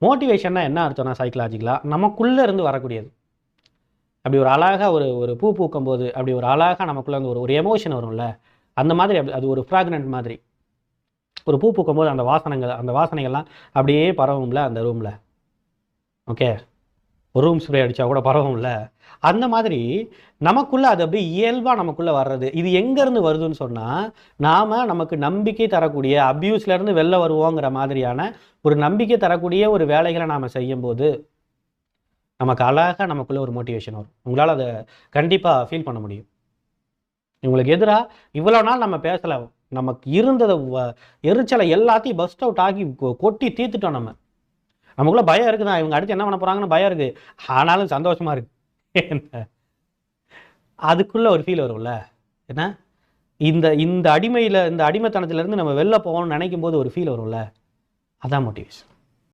மோட்டிவேஷன்னா என்ன அர்த்தம்னா சைக்கலாஜிக்கலாக நமக்குள்ளே இருந்து வரக்கூடியது. அப்படி ஒரு அழகாக ஒரு பூ பூக்கும் போது அப்படி ஒரு அழகாக நமக்குள்ளே இருந்து ஒரு எமோஷன் வரும்ல, அந்த மாதிரி அது ஒரு ஃப்ராக்னன்ட் மாதிரி. ஒரு பூ பூக்கும் போது அந்த வாசனைகள்லாம் அப்படியே பரவும்ல அந்த ரூமில். ஓகே, ஒரு ரூம் ஸ்ப்ரே அடித்தா கூட பரவும்ல, அந்த மாதிரி நமக்குள்ளே அது அப்படியே இயல்பாக நமக்குள்ளே வர்றது. இது எங்கேருந்து வருதுன்னு சொன்னால், நமக்கு நம்பிக்கை தரக்கூடிய அப்யூஸ்லேருந்து வெளில வருவோங்கிற மாதிரியான ஒரு நம்பிக்கை தரக்கூடிய ஒரு வேலைகளை நாம் செய்யும்போது நமக்கு அழகாக நமக்குள்ளே ஒரு மோட்டிவேஷன் வரும். உங்களால் அதை கண்டிப்பாக ஃபீல் பண்ண முடியும். இவங்களுக்கு எதிராக இவ்வளோ நாள் நம்ம பேசலை, நமக்கு இருந்ததை எரிச்சலை எல்லாத்தையும் பஸ்ட் அவுட் ஆகி கொட்டி தீர்த்துட்டோம். நமக்குள்ள பயம் இருக்குதான், இவங்க அடுத்து என்ன பண்ண போகிறாங்கன்னு பயம் இருக்குது, ஆனாலும் சந்தோஷமாக இருக்கு. அதுக்குள்ளே ஒரு ஃபீல் வரும்ல, என்ன இந்த அடிமைத்தனத்திலேருந்து நம்ம வெளில போகணும்னு நினைக்கும் போது ஒரு ஃபீல் வரும்ல, அதான் மோட்டிவேஷன்.